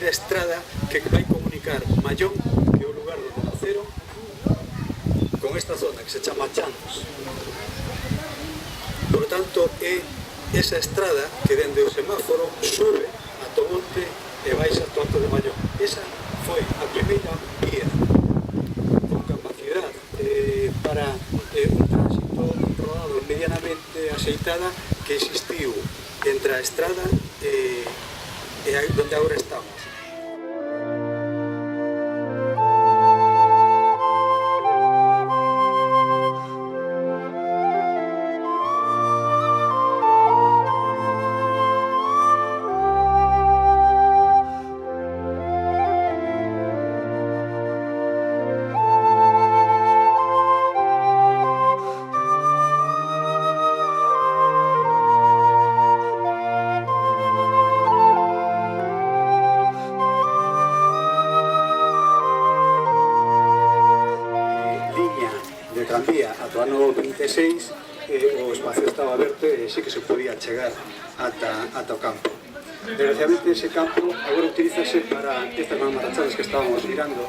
primeira estrada que vai comunicar Mallón, que é o lugar donde naceron, con esta zona que se chama Chandos. Por tanto, é esa estrada que dende o semáforo sube ata o monte e baixa ata o Alto de Mallón. Esa foi a primeira vía con capacidade para un tránsito rodado medianamente axeitada que existiu entre a estrada e donde agora estamos. De tranvía ata o ano 26 o espacio estaba aberto e sí que se podía chegar ata o campo. Desgraciadamente ese campo agora utilízase para estas mamarrachadas que estábamos mirando,